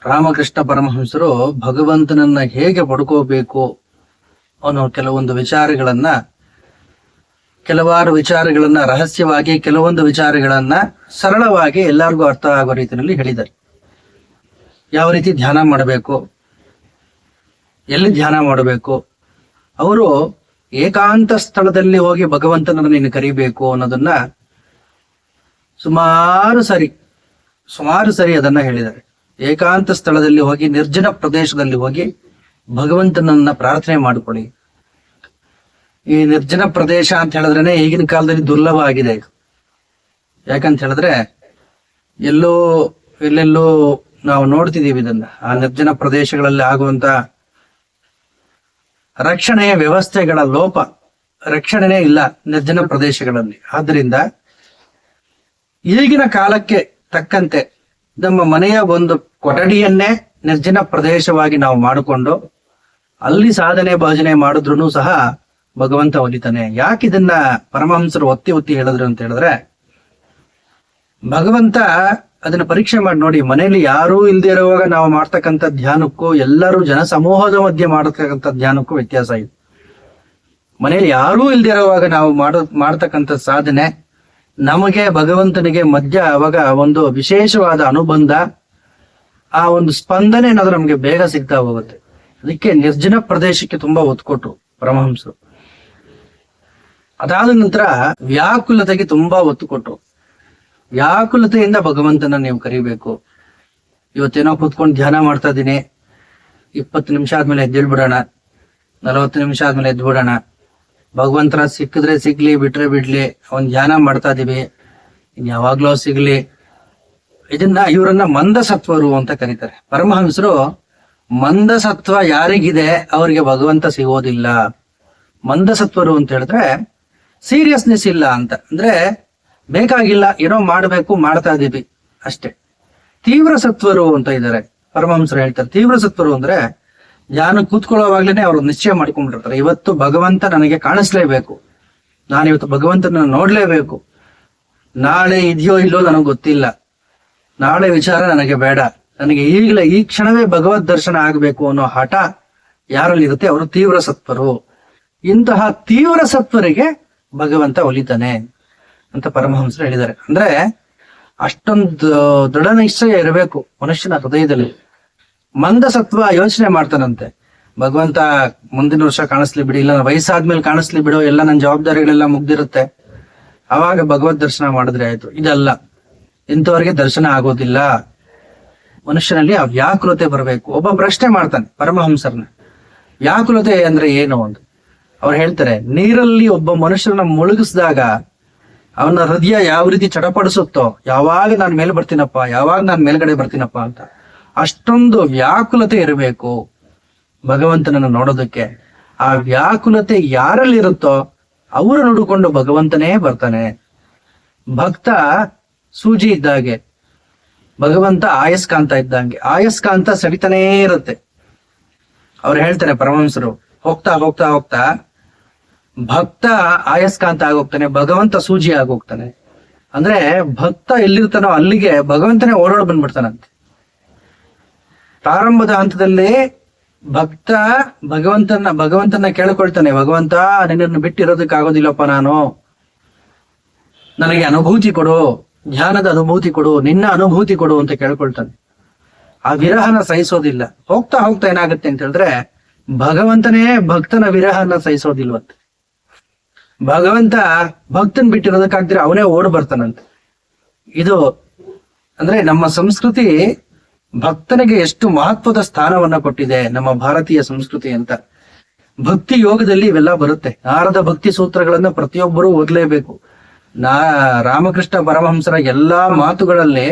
ರಾಮಕೃಷ್ಣ ಪರಮಹಂಸರು ಭಗವಂತನನ್ನ ಹೇಗೆ ಪಡ್ಕೋಬೇಕು ಅನ್ನೋ ಕೆಲವಾರು ವಿಚಾರಗಳನ್ನ ರಹಸ್ಯವಾಗಿ, ಕೆಲವೊಂದು ವಿಚಾರಗಳನ್ನ ಸರಳವಾಗಿ ಎಲ್ಲರಿಗೂ ಅರ್ಥ ಆಗೋ ರೀತಿಯಲ್ಲಿ ಹೇಳಿದ್ದಾರೆ. ಯಾವ ರೀತಿ ಧ್ಯಾನ ಮಾಡಬೇಕು, ಎಲ್ಲಿ ಧ್ಯಾನ ಮಾಡಬೇಕು, ಅವರು ಏಕಾಂತ ಸ್ಥಳದಲ್ಲಿ ಹೋಗಿ ಭಗವಂತನನ್ನು ನೀನು ಕರಿಬೇಕು ಅನ್ನೋದನ್ನ ಸುಮಾರು ಸರಿ ಅದನ್ನ ಹೇಳಿದ್ದಾರೆ. ಏಕಾಂತ ಸ್ಥಳದಲ್ಲಿ ಹೋಗಿ, ನಿರ್ಜನ ಪ್ರದೇಶದಲ್ಲಿ ಹೋಗಿ ಭಗವಂತನನ್ನ ಪ್ರಾರ್ಥನೆ ಮಾಡ್ಕೊಳ್ಳಿ. ಈ ನಿರ್ಜನ ಪ್ರದೇಶ ಅಂತ ಹೇಳಿದ್ರೇನೆ ಈಗಿನ ಕಾಲದಲ್ಲಿ ದುರ್ಲಭ ಆಗಿದೆ. ಯಾಕಂತ ಹೇಳಿದ್ರೆ ಎಲ್ಲೆಲ್ಲೋ ನಾವು ನೋಡ್ತಿದೀವಿ ಇದನ್ನ. ಆ ನಿರ್ಜನ ಪ್ರದೇಶಗಳಲ್ಲಿ ಆಗುವಂತ ರಕ್ಷಣೆಯ ವ್ಯವಸ್ಥೆಗಳ ಲೋಪ, ರಕ್ಷಣೆನೇ ಇಲ್ಲ ನಿರ್ಜನ ಪ್ರದೇಶಗಳಲ್ಲಿ. ಆದ್ರಿಂದ ಈಗಿನ ಕಾಲಕ್ಕೆ ತಕ್ಕಂತೆ ನಮ್ಮ ಮನೆಯ ಒಂದು ಕೊಠಡಿಯನ್ನೇ ನಿರ್ಜನ ಪ್ರದೇಶವಾಗಿ ನಾವು ಮಾಡಿಕೊಂಡು ಅಲ್ಲಿ ಸಾಧನೆ ಭಜನೆ ಮಾಡಿದ್ರು ಸಹ ಭಗವಂತ ಒಲಿತಾನೆ. ಯಾಕೆ ಇದನ್ನ ಪರಮಹಂಸರು ಒತ್ತಿ ಹೇಳಿದ್ರು ಅಂತ ಹೇಳಿದ್ರೆ, ಭಗವಂತ ಅದನ್ನ ಪರೀಕ್ಷೆ ಮಾಡಿ ನೋಡಿ. ಮನೆಯಲ್ಲಿ ಯಾರೂ ಇಲ್ದೇ ಇರುವಾಗ ನಾವು ಮಾಡ್ತಕ್ಕಂಥ ಧ್ಯಾನಕ್ಕೂ, ಎಲ್ಲರೂ ಜನ ಸಮೂಹದ ಮಧ್ಯೆ ಮಾಡತಕ್ಕಂಥ ಧ್ಯಾನಕ್ಕೂ ವ್ಯತ್ಯಾಸ ಇದೆ. ಮನೆಯಲ್ಲಿ ಯಾರೂ ಇಲ್ದೇ ಇರುವಾಗ ನಾವು ಮಾಡ್ತಕ್ಕಂಥ ಸಾಧನೆ, ನಮಗೆ ಭಗವಂತನಿಗೆ ಮಧ್ಯ ಅವಾಗ ಒಂದು ವಿಶೇಷವಾದ ಅನುಬಂಧ, ಆ ಒಂದು ಸ್ಪಂದನೆ ಏನಾದ್ರೂ ನಮ್ಗೆ ಬೇಗ ಸಿಗ್ತಾ ಹೋಗುತ್ತೆ. ಅದಕ್ಕೆ ನಿರ್ಜನ ಪ್ರದೇಶಕ್ಕೆ ತುಂಬಾ ಒತ್ತು ಕೊಟ್ರು ಪರಮಹಂಸರು. ಅದಾದ ನಂತರ ವ್ಯಾಕುಲತೆಗೆ ತುಂಬಾ ಒತ್ತು ಕೊಟ್ರು. ವ್ಯಾಕುಲತೆಯಿಂದ ಭಗವಂತನ ನೀವು ಕರಿಬೇಕು. ಇವತ್ತೇನೋ ಕೂತ್ಕೊಂಡು ಧ್ಯಾನ ಮಾಡ್ತಾ ಇದ್ದೀನಿ, 20 ನಿಮಿಷ ಆದ್ಮೇಲೆ ಎದ್ದೇಳ್ಬಿಡೋಣ, 40 ನಿಮಿಷ ಆದ್ಮೇಲೆ ಎದ್ಬಿಡೋಣ, ಭಗವಂತನ ಸಿಕ್ಕಿದ್ರೆ ಸಿಗ್ಲಿ, ಬಿಟ್ರೆ ಬಿಡ್ಲಿ, ಅವನ್ ಧ್ಯಾನ ಮಾಡ್ತಾ ಇದೀವಿ, ಇನ್ ಯಾವಾಗ್ಲೋ ಸಿಗ್ಲಿ. ಇವರನ್ನ ಮಂದಸತ್ವರು ಅಂತ ಕರೀತಾರೆ. ಪರಮಹಂಸರು ಮಂದಸತ್ವ ಯಾರಿಗಿದೆ ಅವ್ರಿಗೆ ಭಗವಂತ ಸಿಗೋದಿಲ್ಲ. ಮಂದಸತ್ವರು ಅಂತ ಹೇಳಿದ್ರೆ ಸೀರಿಯಸ್ನೆಸ್ ಇಲ್ಲ ಅಂತ, ಅಂದ್ರೆ ಬೇಕಾಗಿಲ್ಲ, ಏನೋ ಮಾಡ್ಬೇಕು, ಮಾಡ್ತಾ ಇದೀವಿ ಅಷ್ಟೇ. ತೀವ್ರ ಸತ್ವರು ಅಂತ ಇದ್ದಾರೆ. ಪರಮಹಂಸರು ಹೇಳ್ತಾರೆ ತೀವ್ರ ಸತ್ವರು ಅಂದ್ರೆ ಧ್ಯಾನ ಕೂತ್ಕೊಳ್ಳೋವಾಗ್ಲೇನೆ ಅವ್ರು ನಿಶ್ಚಯ ಮಾಡ್ಕೊಂಡ್ಬಿಟ್ಟಿರ್ತಾರೆ, ಇವತ್ತು ಭಗವಂತ ನನಗೆ ಕಾಣಿಸ್ಲೇಬೇಕು, ನಾನು ಇವತ್ತು ಭಗವಂತನ ನೋಡ್ಲೇಬೇಕು, ನಾಳೆ ಇದೆಯೋ ಇಲ್ಲೋ ನನಗೆ ಗೊತ್ತಿಲ್ಲ, ನಾಳೆ ವಿಚಾರ ನನಗೆ ಬೇಡ, ನನಗೆ ಈಗಲೇ ಈ ಕ್ಷಣವೇ ಭಗವದ್ ದರ್ಶನ ಆಗ್ಬೇಕು ಅನ್ನೋ ಹಠ ಯಾರಲ್ಲಿ ಇರುತ್ತೆ ಅವರು ತೀವ್ರ ಸತ್ವರು. ಇಂತಹ ತೀವ್ರ ಸತ್ವರಿಗೆ ಭಗವಂತ ಒಲಿತಾನೆ ಅಂತ ಪರಮಹಂಸರು ಹೇಳಿದ್ದಾರೆ. ಅಂದ್ರೆ ಅಷ್ಟೊಂದು ದೃಢ ನಿಶ್ಚಯ ಇರಬೇಕು ಮನುಷ್ಯನ ಹೃದಯದಲ್ಲಿ. ಮಂದಸತ್ವ ಯೋಚನೆ ಮಾಡ್ತಾನಂತೆ, ಭಗವಂತ ಮುಂದಿನ ವರ್ಷ ಕಾಣಿಸ್ಲಿ ಬಿಡಿ, ಇಲ್ಲ ವಯಸ್ಸಾದ್ಮೇಲೆ ಕಾಣಿಸ್ಲಿ ಬಿಡೋ, ಎಲ್ಲ ನನ್ನ ಜವಾಬ್ದಾರಿಗಳೆಲ್ಲ ಮುಗ್ದಿರುತ್ತೆ, ಅವಾಗ ಭಗವದ್ ದರ್ಶನ ಮಾಡಿದ್ರೆ ಆಯ್ತು. ಇದಲ್ಲ, ಇಂಥವ್ರಿಗೆ ದರ್ಶನ ಆಗೋದಿಲ್ಲ. ಮನುಷ್ಯನಲ್ಲಿ ಆ ವ್ಯಾಕುಲತೆ ಬರಬೇಕು. ಒಬ್ಬ ಪ್ರಶ್ನೆ ಮಾಡ್ತಾನೆ ಪರಮಹಂಸರನ್ನ, ವ್ಯಾಕುಲತೆ ಅಂದ್ರೆ ಏನು ಅಂತ. ಅವ್ರು ಹೇಳ್ತಾರೆ, ನೀರಲ್ಲಿ ಒಬ್ಬ ಮನುಷ್ಯರನ್ನ ಮುಳುಗಿಸಿದಾಗ ಅವನ ಹೃದಯ ಯಾವ ರೀತಿ ಚಡಪಡಿಸುತ್ತೋ, ಯಾವಾಗ ನಾನು ಮೇಲೆ ಬರ್ತೀನಪ್ಪ, ಯಾವಾಗ ನಾನು ಮೇಲ್ಗಡೆ ಬರ್ತೀನಪ್ಪ ಅಂತ, ಅಷ್ಟೊಂದು ವ್ಯಾಕುಲತೆ ಇರಬೇಕು ಭಗವಂತನನ್ನು ನೋಡೋದಕ್ಕೆ. ಆ ವ್ಯಾಕುಲತೆ ಯಾರಲ್ಲಿ ಇರುತ್ತೋ ಅವರು ನೋಡಿಕೊಂಡು ಭಗವಂತನೇ ಬರ್ತಾನೆ. ಭಕ್ತ ಸೂಜಿ ಇದ್ದಾಗೆ, ಭಗವಂತ ಆಯಸ್ಕಾಂತ ಇದ್ದಂಗೆ. ಆಯಸ್ಕಾಂತ ಸರಿತಾನೇ ಇರುತ್ತೆ. ಅವ್ರು ಹೇಳ್ತಾರೆ ಪರಮಹಂಸರು, ಹೋಗ್ತಾ ಹೋಗ್ತಾ ಹೋಗ್ತಾ ಭಕ್ತ ಆಯಸ್ಕಾಂತ ಆಗೋಗ್ತಾನೆ, ಭಗವಂತ ಸೂಜಿ ಆಗೋಗ್ತಾನೆ. ಅಂದ್ರೆ ಭಕ್ತ ಎಲ್ಲಿರ್ತಾನೋ ಅಲ್ಲಿಗೆ ಭಗವಂತನೇ ಓಡಾಡ್ ಬಂದ್ಬಿಡ್ತಾನಂತೆ. ಪ್ರಾರಂಭದ ಹಂತದಲ್ಲಿ ಭಕ್ತ ಭಗವಂತನ ಕೇಳ್ಕೊಳ್ತಾನೆ, ಭಗವಂತ ನಿನ್ನನ್ನು ಬಿಟ್ಟಿರೋದಕ್ಕಾಗೋದಿಲ್ಲಪ್ಪ, ನನಗೆ ಅನುಭೂತಿ ಕೊಡು, ಧ್ಯಾನದ ಅನುಭೂತಿ ಕೊಡು, ನಿನ್ನ ಅನುಭೂತಿ ಕೊಡು ಅಂತ ಕೇಳ್ಕೊಳ್ತಾನೆ. ಆ ವಿರಹನ ಸಹಿಸೋದಿಲ್ಲ. ಹೋಗ್ತಾ ಹೋಗ್ತಾ ಏನಾಗುತ್ತೆ ಅಂತ ಹೇಳಿದ್ರೆ ಭಗವಂತನೇ ಭಕ್ತನ ವಿರಹನ ಸಹಿಸೋದಿಲ್ವಂತೆ. ಭಗವಂತ ಭಕ್ತನ್ ಬಿಟ್ಟಿರೋದಕ್ಕಾಗ್ದಿರ ಅವನೇ ಓಡ್ ಬರ್ತಾನಂತೆ. ಇದು ಅಂದ್ರೆ ನಮ್ಮ ಸಂಸ್ಕೃತಿ ಭಕ್ತನಿಗೆ ಎಷ್ಟು ಮಹತ್ವದ ಸ್ಥಾನವನ್ನ ಕೊಟ್ಟಿದೆ ನಮ್ಮ ಭಾರತೀಯ ಸಂಸ್ಕೃತಿ ಅಂತ. ಭಕ್ತಿ ಯೋಗದಲ್ಲಿ ಇವೆಲ್ಲ ಬರುತ್ತೆ. ನಾರದ ಭಕ್ತಿ ಸೂತ್ರಗಳನ್ನ ಪ್ರತಿಯೊಬ್ಬರೂ ಓದ್ಲೇಬೇಕು. ರಾಮಕೃಷ್ಣ ಪರಮಹಂಸರ ಎಲ್ಲಾ ಮಾತುಗಳಲ್ಲಿ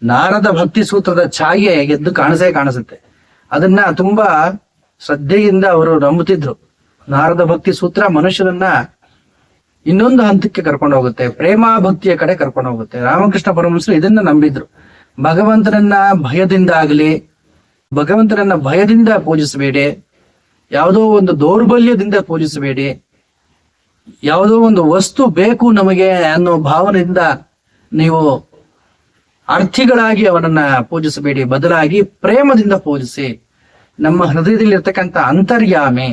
ನಾರದ ಭಕ್ತಿ ಸೂತ್ರದ ಛಾಯೆ ಎದ್ದು ಕಾಣಿಸುತ್ತೆ. ಅದನ್ನ ತುಂಬಾ ಶ್ರದ್ಧೆಯಿಂದ ಅವರು ನಂಬುತ್ತಿದ್ರು. ನಾರದ ಭಕ್ತಿ ಸೂತ್ರ ಮನುಷ್ಯನನ್ನ ಇನ್ನೊಂದು ಹಂತಕ್ಕೆ ಕರ್ಕೊಂಡು ಹೋಗುತ್ತೆ, ಪ್ರೇಮ ಭಕ್ತಿಯ ಕಡೆ ಕರ್ಕೊಂಡು ಹೋಗುತ್ತೆ. ರಾಮಕೃಷ್ಣ ಪರಮಹಂಸರು ಇದನ್ನ ನಂಬಿದ್ರು. ಭಗವಂತನನ್ನ ಭಯದಿಂದ ಪೂಜಿಸಬೇಡಿ, ಯಾವುದೋ ಒಂದು ದೌರ್ಬಲ್ಯದಿಂದ ಪೂಜಿಸಬೇಡಿ, ಯಾವುದೋ ಒಂದು ವಸ್ತು ಬೇಕು ನಮಗೆ ಅನ್ನೋ ಭಾವನೆಯಿಂದ ನೀವು ಅರ್ಥಿಗಳಾಗಿ ಅವನನ್ನ ಪೂಜಿಸಬೇಡಿ, ಬದಲಾಗಿ ಪ್ರೇಮದಿಂದ ಪೂಜಿಸಿ. ನಮ್ಮ ಹೃದಯದಲ್ಲಿ ಇರ್ತಕ್ಕಂಥ ಅಂತರ್ಯಾಮಿ,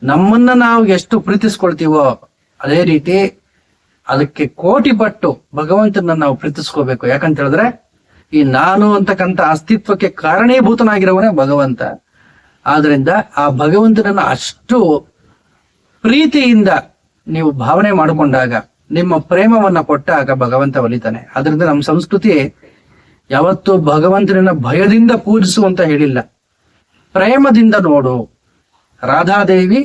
ನಮ್ಮನ್ನ ನಾವು ಎಷ್ಟು ಪ್ರೀತಿಸ್ಕೊಳ್ತೀವೋ ಅದೇ ರೀತಿ ಅದಕ್ಕೆ ಕೋಟಿ ಪಟ್ಟು ಭಗವಂತನ ನಾವು ಪ್ರೀತಿಸ್ಕೋಬೇಕು. ಯಾಕಂತ ಹೇಳಿದ್ರೆ ಈ ನಾನು ಅಂತಕ್ಕಂಥ ಅಸ್ತಿತ್ವಕ್ಕೆ ಕಾರಣೀಭೂತನಾಗಿರುವನೇ ಭಗವಂತ. ಆದ್ರಿಂದ ಆ ಭಗವಂತನನ್ನ ಅಷ್ಟು ಪ್ರೀತಿಯಿಂದ ನೀವು ಭಾವನೆ ಮಾಡಿಕೊಂಡಾಗ, ನಿಮ್ಮ ಪ್ರೇಮವನ್ನ ಕೊಟ್ಟಾಗ ಭಗವಂತ ಒಲಿತಾನೆ. ಅದರಿಂದ ನಮ್ಮ ಸಂಸ್ಕೃತಿ ಯಾವತ್ತು ಭಗವಂತನನ್ನ ಭಯದಿಂದ ಪೂಜಿಸು ಅಂತ ಹೇಳಿಲ್ಲ, ಪ್ರೇಮದಿಂದ ನೋಡು. ರಾಧಾದೇವಿ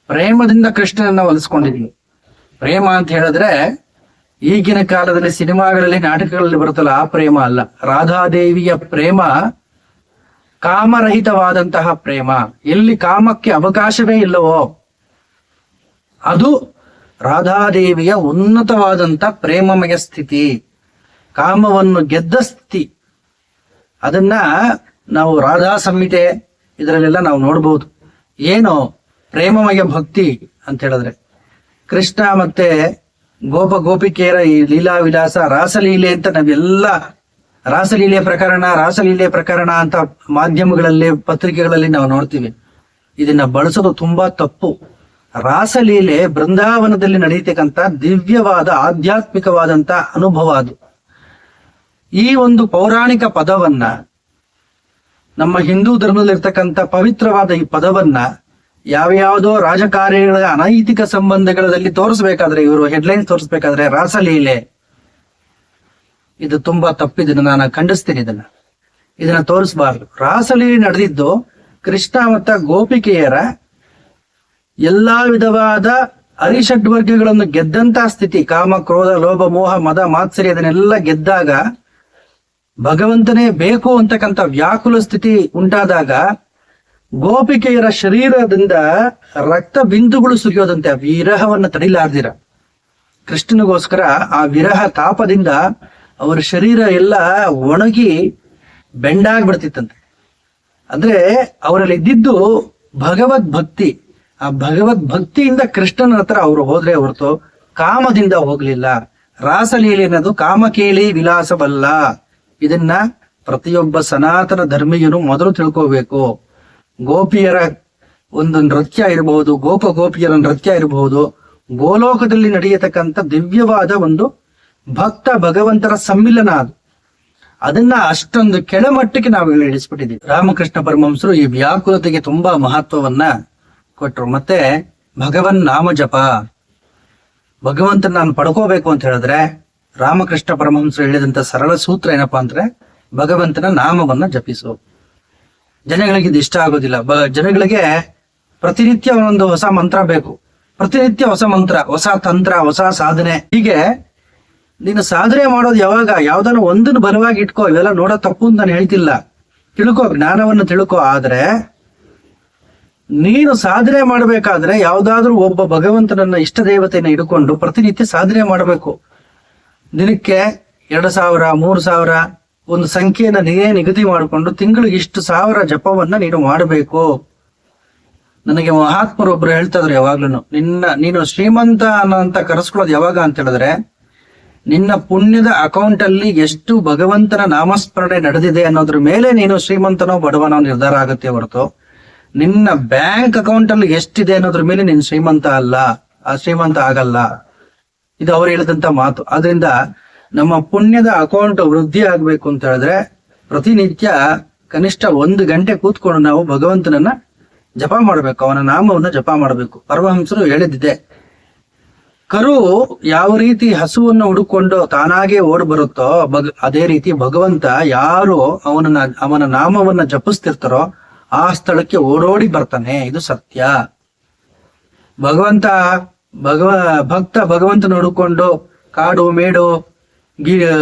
ಪ್ರೇಮದಿಂದ ಕೃಷ್ಣನನ್ನ ಒಲಿಸ್ಕೊಂಡಿದ್ವಿ. ಪ್ರೇಮ ಅಂತ ಹೇಳಿದ್ರೆ ಈಗಿನ ಕಾಲದಲ್ಲಿ ಸಿನಿಮಾಗಳಲ್ಲಿ, ನಾಟಕಗಳಲ್ಲಿ ಬರುತ್ತಲ್ಲ ಆ ಪ್ರೇಮ ಅಲ್ಲ. ರಾಧಾದೇವಿಯ ಪ್ರೇಮ ಕಾಮರಹಿತವಾದಂತಹ ಪ್ರೇಮ. ಎಲ್ಲಿ ಕಾಮಕ್ಕೆ ಅವಕಾಶವೇ ಇಲ್ಲವೋ ಅದು ರಾಧಾದೇವಿಯ ಉನ್ನತವಾದಂತ ಪ್ರೇಮಮಯ ಸ್ಥಿತಿ, ಕಾಮವನ್ನು ಗೆದ್ದ ಸ್ಥಿತಿ. ಅದನ್ನ ನಾವು ರಾಧಾ ಸಂಹಿತೆ ಇದರಲ್ಲೆಲ್ಲ ನಾವು ನೋಡ್ಬೋದು. ಏನು ಪ್ರೇಮಮಯ ಭಕ್ತಿ ಅಂತ ಹೇಳಿದ್ರೆ, ಕೃಷ್ಣ ಮತ್ತೆ ಗೋಪಿಕೆಯರ ಈ ಲೀಲಾ ವಿಲಾಸ, ರಾಸಲೀಲೆ ಅಂತ ನಾವೆಲ್ಲ ರಾಸಲೀಲೆ ಪ್ರಕರಣ ಅಂತ ಮಾಧ್ಯಮಗಳಲ್ಲಿ, ಪತ್ರಿಕೆಗಳಲ್ಲಿ ನಾವು ನೋಡ್ತೀವಿ. ಇದನ್ನ ಬಳಸೋದು ತುಂಬಾ ತಪ್ಪು. ರಾಸಲೀಲೆ ಬೃಂದಾವನದಲ್ಲಿ ನಡೀತಕ್ಕಂಥ ದಿವ್ಯವಾದ ಆಧ್ಯಾತ್ಮಿಕವಾದಂತ ಅನುಭವ ಅದು. ಈ ಒಂದು ಪೌರಾಣಿಕ ಪದವನ್ನ, ನಮ್ಮ ಹಿಂದೂ ಧರ್ಮದಲ್ಲಿರ್ತಕ್ಕಂಥ ಪವಿತ್ರವಾದ ಈ ಪದವನ್ನ ಯಾವ್ಯಾವುದೋ ರಾಜಕಾರಣಿಗಳ ಅನೈತಿಕ ಸಂಬಂಧಗಳಲ್ಲಿ ತೋರಿಸ್ಬೇಕಾದ್ರೆ, ಇವರು ಹೆಡ್ಲೈನ್ ತೋರಿಸ್ಬೇಕಾದ್ರೆ ರಾಸಲೀಲೆ, ಇದು ತುಂಬಾ ತಪ್ಪಿದನ್ನು ನಾನು ಖಂಡಿಸ್ತೀನಿ. ಇದನ್ನ ತೋರಿಸಬಾರ್ದು. ರಾಸಲೀಲೆ ನಡೆದಿದ್ದು ಕೃಷ್ಣ ಮತ್ತು ಗೋಪಿಕೆಯರ ಎಲ್ಲಾ ವಿಧವಾದ ಅರಿಷಡ್ವರ್ಗಗಳನ್ನು ಗೆದ್ದಂತ ಸ್ಥಿತಿ. ಕಾಮ, ಕ್ರೋಧ, ಲೋಭ, ಮೋಹ, ಮದ, ಮಾತ್ಸರ್ಯ ಅದನ್ನೆಲ್ಲ ಗೆದ್ದಾಗ, ಭಗವಂತನೇ ಬೇಕು ಅಂತಕ್ಕಂಥ ವ್ಯಾಕುಲ ಸ್ಥಿತಿ ಉಂಟಾದಾಗ, ಗೋಪಿಕೆಯರ ಶರೀರದಿಂದ ರಕ್ತ ಬಿಂದುಗಳು ಸುರಿಯೋದಂತೆ, ಆ ವಿರಹವನ್ನ ತಡಿಲಾರ್ದಿರ ಕೃಷ್ಣನಿಗೋಸ್ಕರ ಆ ವಿರಹ ತಾಪದಿಂದ ಅವರ ಶರೀರ ಎಲ್ಲ ಒಣಗಿ ಬೆಂಡಾಗ್ಬಿಡ್ತಿತ್ತಂತೆ. ಅಂದ್ರೆ ಅವರಲ್ಲಿ ಇದ್ದಿದ್ದು ಭಗವದ್ ಭಕ್ತಿ. ಆ ಭಗವದ್ ಭಕ್ತಿಯಿಂದ ಕೃಷ್ಣನ ಹತ್ರ ಅವರು ಹೋದ್ರೆ ಹೊರತು ಕಾಮದಿಂದ ಹೋಗ್ಲಿಲ್ಲ. ರಾಸಲೀಲೆ ಅನ್ನೋದು ಕಾಮಕೇಳಿ ವಿಲಾಸವಲ್ಲ. ಇದನ್ನ ಪ್ರತಿಯೊಬ್ಬ ಸನಾತನ ಧರ್ಮೀಯನು ಮೊದಲು ತಿಳ್ಕೋಬೇಕು. ಗೋಪಿಯರ ಒಂದು ನೃತ್ಯ ಇರಬಹುದು, ಗೋಪಿಯರ ನೃತ್ಯ ಇರಬಹುದು, ಗೋಲೋಕದಲ್ಲಿ ನಡೆಯತಕ್ಕಂಥ ದಿವ್ಯವಾದ ಒಂದು ಭಕ್ತ ಭಗವಂತರ ಸಮ್ಮಿಲನ ಅದು. ಅದನ್ನ ಅಷ್ಟೊಂದು ಕೆಳಮಟ್ಟಕ್ಕೆ ನಾವು ಇಳಿಸ್ಬಿಟ್ಟಿದ್ದೀವಿ. ರಾಮಕೃಷ್ಣ ಪರಮಹಂಸರು ಈ ವ್ಯಾಕುಲತೆಗೆ ತುಂಬಾ ಮಹತ್ವವನ್ನ ಕೊಟ್ರು. ಮತ್ತೆ ಭಗವನ್ ನಾಮ ಜಪ, ಭಗವಂತನ ನಾನು ಪಡ್ಕೋಬೇಕು ಅಂತ ಹೇಳಿದ್ರೆ ರಾಮಕೃಷ್ಣ ಪರಮಹಂಸರು ಹೇಳಿದಂತ ಸರಳ ಸೂತ್ರ ಏನಪ್ಪಾ ಅಂದ್ರೆ, ಭಗವಂತನ ನಾಮವನ್ನ ಜಪಿಸು. ಜನಗಳಿಗೆ ಇದು ಇಷ್ಟ ಆಗೋದಿಲ್ಲ. ಜನಗಳಿಗೆ ಪ್ರತಿನಿತ್ಯ ಒಂದು ಹೊಸ ಮಂತ್ರ ಬೇಕು, ಪ್ರತಿನಿತ್ಯ ಹೊಸ ಮಂತ್ರ, ಹೊಸ ತಂತ್ರ, ಹೊಸ ಸಾಧನೆ. ಹೀಗೆ ನೀನು ಸಾಧನೆ ಮಾಡೋದು ಯಾವಾಗ? ಯಾವ್ದಾದ್ರು ಒಂದನ್ನು ಬಲವಾಗಿ ಇಟ್ಕೋ. ಇವೆಲ್ಲ ನೋಡೋ ತಪ್ಪು ಅಂತ ನಾನು ಹೇಳ್ತಿಲ್ಲ, ತಿಳ್ಕೊ, ಜ್ಞಾನವನ್ನು ತಿಳ್ಕೊ. ಆದ್ರೆ ನೀನು ಸಾಧನೆ ಮಾಡಬೇಕಾದ್ರೆ ಯಾವ್ದಾದ್ರೂ ಒಬ್ಬ ಭಗವಂತನನ್ನ ಇಷ್ಟ ದೇವತೆಯನ್ನ ಹಿಡ್ಕೊಂಡು ಪ್ರತಿನಿತ್ಯ ಸಾಧನೆ ಮಾಡಬೇಕು. ದಿನಕ್ಕೆ 2000, 3000 ಒಂದು ಸಂಖ್ಯೆಯನ್ನ ನೀನೇ ನಿಗದಿ ಮಾಡಿಕೊಂಡು ತಿಂಗಳಿಗೆ ಇಷ್ಟು 1000 ಜಪವನ್ನ ನೀನು ಮಾಡಬೇಕು. ನನಗೆ ಮಹಾತ್ಮರು ಒಬ್ರು ಹೇಳ್ತಾ ಇದ್ರು ಯಾವಾಗ್ಲೂ, ನೀನು ಶ್ರೀಮಂತ ಅಂತ ಕರೆಸ್ಕೊಳ್ಳೋದು ಯಾವಾಗ ಅಂತ ಹೇಳಿದ್ರೆ, ನಿನ್ನ ಪುಣ್ಯದ ಅಕೌಂಟ್ ಅಲ್ಲಿ ಎಷ್ಟು ಭಗವಂತನ ನಾಮಸ್ಮರಣೆ ನಡೆದಿದೆ ಅನ್ನೋದ್ರ ಮೇಲೆ ನೀನು ಶ್ರೀಮಂತನೋ ಬಡವನೋ ನಿರ್ಧಾರ ಆಗುತ್ತೆ ಹೊರತು, ನಿನ್ನ ಬ್ಯಾಂಕ್ ಅಕೌಂಟ್ ಅಲ್ಲಿ ಎಷ್ಟಿದೆ ಅನ್ನೋದ್ರ ಮೇಲೆ ನೀನು ಶ್ರೀಮಂತ ಅಲ್ಲ, ಆ ಶ್ರೀಮಂತ ಆಗಲ್ಲ. ಇದು ಅವ್ರು ಹೇಳಿದಂತ ಮಾತು. ಆದ್ರಿಂದ ನಮ್ಮ ಪುಣ್ಯದ ಅಕೌಂಟ್ ವೃದ್ಧಿ ಆಗ್ಬೇಕು ಅಂತ ಹೇಳಿದ್ರೆ ಪ್ರತಿನಿತ್ಯ ಕನಿಷ್ಠ 1 ಗಂಟೆ ಕೂತ್ಕೊಂಡು ನಾವು ಭಗವಂತನನ್ನ ಜಪ ಮಾಡ್ಬೇಕು, ಅವನ ನಾಮವನ್ನ ಜಪ ಮಾಡ್ಬೇಕು. ಪರಮಹಂಸರು ಹೇಳಿದ್ದೆ, ಕರು ಯಾವ ರೀತಿ ಹಸುವನ್ನು ಹುಡುಕೊಂಡು ತಾನಾಗೆ ಓಡ್ ಬರುತ್ತೋ ಅದೇ ರೀತಿ ಭಗವಂತ ಯಾರು ಅವನ ನಾಮವನ್ನ ಜಪಿಸ್ತಿರ್ತಾರೋ ಆ ಸ್ಥಳಕ್ಕೆ ಓಡೋಡಿ ಬರ್ತಾನೆ. ಇದು ಸತ್ಯ. ಭಕ್ತ ಭಗವಂತನ ಹುಡುಕೊಂಡು ಕಾಡು ಮೇಡು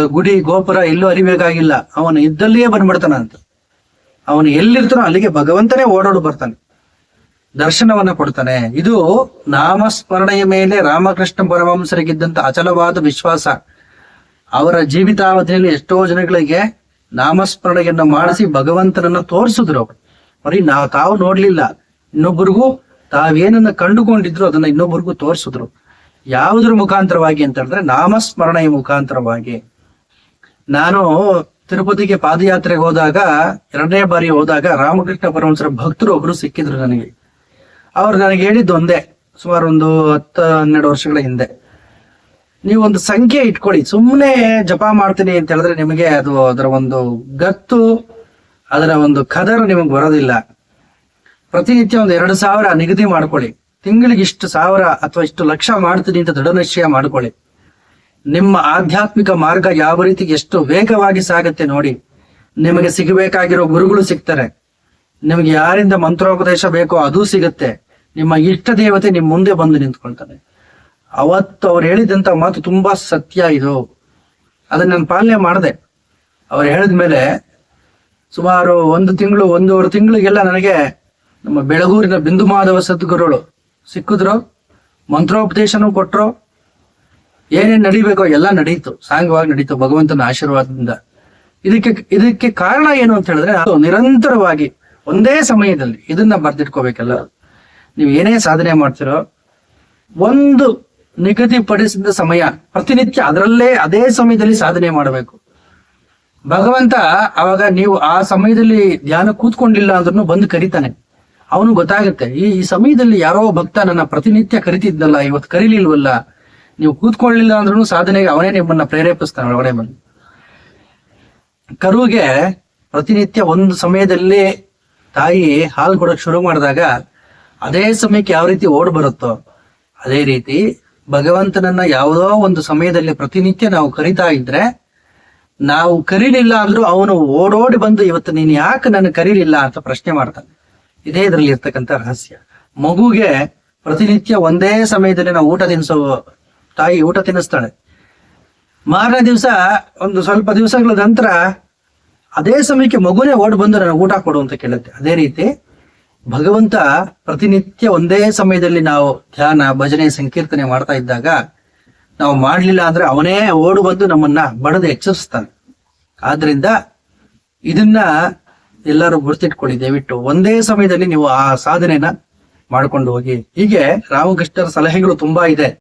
ಗುಡಿ ಗೋಪುರ ಎಲ್ಲೂ ಅರಿಬೇಕಾಗಿಲ್ಲ. ಅವನು ಇದ್ದಲ್ಲಿಯೇ ಬಂದ್ಬಿಡ್ತಾನಂತ. ಅವನು ಎಲ್ಲಿರ್ತಾನೋ ಅಲ್ಲಿಗೆ ಭಗವಂತನೇ ಓಡೋಡು ಬರ್ತಾನೆ, ದರ್ಶನವನ್ನ ಕೊಡ್ತಾನೆ. ಇದು ನಾಮಸ್ಮರಣೆಯ ಮೇಲೆ ರಾಮಕೃಷ್ಣ ಪರಮಹಂಸರಿಗಿದ್ದಂತ ಅಚಲವಾದ ವಿಶ್ವಾಸ. ಅವರ ಜೀವಿತಾವಧಿಯಲ್ಲಿ ಎಷ್ಟೋ ಜನಗಳಿಗೆ ನಾಮಸ್ಮರಣೆಯನ್ನು ಮಾಡಿಸಿ ಭಗವಂತನನ್ನ ತೋರಿಸಿದ್ರು. ಬರೀ ತಾವು ನೋಡ್ಲಿಲ್ಲ, ಇನ್ನೊಬ್ಬರಿಗೂ ತಾವೇನನ್ನ ಕಂಡುಕೊಂಡಿದ್ರು ಅದನ್ನ ಇನ್ನೊಬ್ಬರಿಗೂ ತೋರಿಸಿದ್ರು. ಯಾವುದ್ರ ಮುಖಾಂತರವಾಗಿ ಅಂತ ಹೇಳಿದ್ರೆ ನಾಮಸ್ಮರಣೆಯ ಮುಖಾಂತರವಾಗಿ. ನಾನು ತಿರುಪತಿಗೆ ಪಾದಯಾತ್ರೆಗೆ ಹೋದಾಗ, 2ನೇ ಬಾರಿ ಹೋದಾಗ, ರಾಮಕೃಷ್ಣ ಪರಮಹಂಸರ ಭಕ್ತರು ಒಬ್ರು ಸಿಕ್ಕಿದ್ರು ನನಗೆ. ಅವ್ರು ನನಗೆ ಹೇಳಿದ್ದು ಒಂದೇ, ಸುಮಾರು ಒಂದು 10-12 ವರ್ಷಗಳ ಹಿಂದೆ, ನೀವು ಒಂದು ಸಂಖ್ಯೆ ಇಟ್ಕೊಳ್ಳಿ, ಸುಮ್ಮನೆ ಜಪ ಮಾಡ್ತೀನಿ ಅಂತ ಹೇಳಿದ್ರೆ ನಿಮಗೆ ಅದು ಅದರ ಒಂದು ಗತ್ತು, ಅದರ ಒಂದು ಕದರ್ ನಿಮಗೆ ಬರೋದಿಲ್ಲ. ಪ್ರತಿನಿತ್ಯ ಒಂದು 2,000 ನಿಗದಿ ಮಾಡ್ಕೊಳ್ಳಿ, ತಿಂಗಳಿಗೆ ಇಷ್ಟು 1,000 ಅಥವಾ ಇಷ್ಟು ಲಕ್ಷ ಮಾಡ್ತೀನಿ ಅಂತ ದೃಢ ನಿಶ್ಚಯ ಮಾಡ್ಕೊಳ್ಳಿ. ನಿಮ್ಮ ಆಧ್ಯಾತ್ಮಿಕ ಮಾರ್ಗ ಯಾವ ರೀತಿ ಎಷ್ಟು ವೇಗವಾಗಿ ಸಾಗುತ್ತೆ ನೋಡಿ. ನಿಮಗೆ ಸಿಗಬೇಕಾಗಿರೋ ಗುರುಗಳು ಸಿಗ್ತಾರೆ, ನಿಮಗೆ ಯಾರಿಂದ ಮಂತ್ರೋಪದೇಶ ಬೇಕೋ ಅದು ಸಿಗುತ್ತೆ, ನಿಮ್ಮ ಇಷ್ಟ ದೇವತೆ ನಿಮ್ ಮುಂದೆ ಬಂದು ನಿಂತ್ಕೊಳ್ತಾನೆ. ಅವತ್ತು ಅವ್ರು ಹೇಳಿದಂತ ಮಾತು ತುಂಬಾ ಸತ್ಯ ಇದು, ಅದನ್ನ ನಾನು ಪಾಲನೆ ಮಾಡಿದೆ. ಅವ್ರು ಹೇಳಿದ್ಮೇಲೆ ಸುಮಾರು 1 ತಿಂಗಳು 1.5 ತಿಂಗಳಿಗೆಲ್ಲ ನನಗೆ ನಮ್ಮ ಬೆಳಗೂರಿನ ಬಿಂದು ಮಾಧವ ಸದ್ಗುರುಗಳು ಸಿಕ್ಕಿದ್ರು, ಮಂತ್ರೋಪದೇಶನೂ ಕೊಟ್ರು, ಏನೇನ್ ನಡಿಬೇಕೋ ಎಲ್ಲ ನಡೀತು, ಸಾಂಗವಾಗಿ ನಡೀತು ಭಗವಂತನ ಆಶೀರ್ವಾದದಿಂದ. ಇದಕ್ಕೆ ಕಾರಣ ಏನು ಅಂತ ಹೇಳಿದ್ರೆ, ನಿರಂತರವಾಗಿ ಒಂದೇ ಸಮಯದಲ್ಲಿ ಇದನ್ನ ಬರ್ದಿಟ್ಕೋಬೇಕಲ್ಲ. ನೀವು ಏನೇ ಸಾಧನೆ ಮಾಡ್ತಿರೋ, ಒಂದು ನಿಗದಿಪಡಿಸಿದ ಸಮಯ ಪ್ರತಿನಿತ್ಯ ಅದರಲ್ಲೇ ಅದೇ ಸಮಯದಲ್ಲಿ ಸಾಧನೆ ಮಾಡಬೇಕು. ಭಗವಂತ ಅವಾಗ ನೀವು ಆ ಸಮಯದಲ್ಲಿ ಧ್ಯಾನ ಕೂತ್ಕೊಂಡಿಲ್ಲ ಅಂದ್ರೂ ಬಂದು ಕರಿತಾನೆ. ಅವನು ಗೊತ್ತಾಗುತ್ತೆ, ಈ ಸಮಯದಲ್ಲಿ ಯಾರೋ ಭಕ್ತ ನನ್ನ ಪ್ರತಿನಿತ್ಯ ಕರಿತಿದ್ದಲ್ಲ, ಇವತ್ತು ಕರೀಲಿಲ್ವಲ್ಲ, ನೀವು ಕೂತ್ಕೊಳ್ಳಿಲ್ಲ ಅಂದ್ರೂ ಸಾಧನೆಗೆ ಅವನೇ ನಿಮ್ಮನ್ನ ಪ್ರೇರೇಪಿಸ್ತಾನೆ ಒಳಗಡೆ ಬಂದು. ಕರುಗೆ ಪ್ರತಿನಿತ್ಯ ಒಂದು ಸಮಯದಲ್ಲಿ ತಾಯಿ ಹಾಲು ಕೊಡಕ್ ಶುರು ಮಾಡಿದಾಗ ಅದೇ ಸಮಯಕ್ಕೆ ಯಾವ ರೀತಿ ಓಡ್ ಬರುತ್ತೋ, ಅದೇ ರೀತಿ ಭಗವಂತನನ್ನ ಯಾವುದೋ ಒಂದು ಸಮಯದಲ್ಲಿ ಪ್ರತಿನಿತ್ಯ ನಾವು ಕರಿತಾ ಇದ್ರೆ, ನಾವು ಕರೀಲಿಲ್ಲ ಅಂದ್ರೂ ಅವನು ಓಡೋಡಿ ಬಂದು ಇವತ್ತು ನೀನ್ ಯಾಕೆ ನನ್ನ ಕರೀಲಿಲ್ಲ ಅಂತ ಪ್ರಶ್ನೆ ಮಾಡ್ತಾನೆ. ಇದೇ ಇದರಲ್ಲಿ ಇರ್ತಕ್ಕಂಥ ರಹಸ್ಯ. ಮಗುಗೆ ಪ್ರತಿನಿತ್ಯ ಒಂದೇ ಸಮಯದಲ್ಲಿ ನಾವು ಊಟ ತಿನ್ಸೋ ತಾಯಿ ಊಟ ತಿನ್ನಿಸ್ತಾಳೆ. ಮಾರನೇ ದಿವಸ ಒಂದು ಸ್ವಲ್ಪ ದಿವಸಗಳ ನಂತರ ಅದೇ ಸಮಯಕ್ಕೆ ಮಗುನೇ ಓಡ್ ಬಂದು ನನಗೆ ಊಟ ಕೊಡು ಅಂತ ಕೇಳುತ್ತೆ. ಅದೇ ರೀತಿ ಭಗವಂತ ಪ್ರತಿನಿತ್ಯ ಒಂದೇ ಸಮಯದಲ್ಲಿ ನಾವು ಧ್ಯಾನ, ಭಜನೆ, ಸಂಕೀರ್ತನೆ ಮಾಡ್ತಾ ಇದ್ದಾಗ ನಾವು ಮಾಡ್ಲಿಲ್ಲ ಅಂದ್ರೆ ಅವನೇ ಓಡು ಬಂದು ನಮ್ಮನ್ನ ಬಡದು ಎಚ್ಚರಿಸ್ತಾನೆ. ಆದ್ರಿಂದ ಇದನ್ನ ಎಲ್ಲರೂ ಗುರ್ತಿಟ್ಕೊಳ್ಳಿ ದಯವಿಟ್ಟು. ಒಂದೇ ಸಮಯದಲ್ಲಿ ನೀವು ಆ ಸಾಧನೆನ ಮಾಡ್ಕೊಂಡು ಹೋಗಿ. ಹೀಗೆ ರಾಮಕೃಷ್ಣರ ಸಲಹೆಗಳು ತುಂಬಾ ಇದೆ.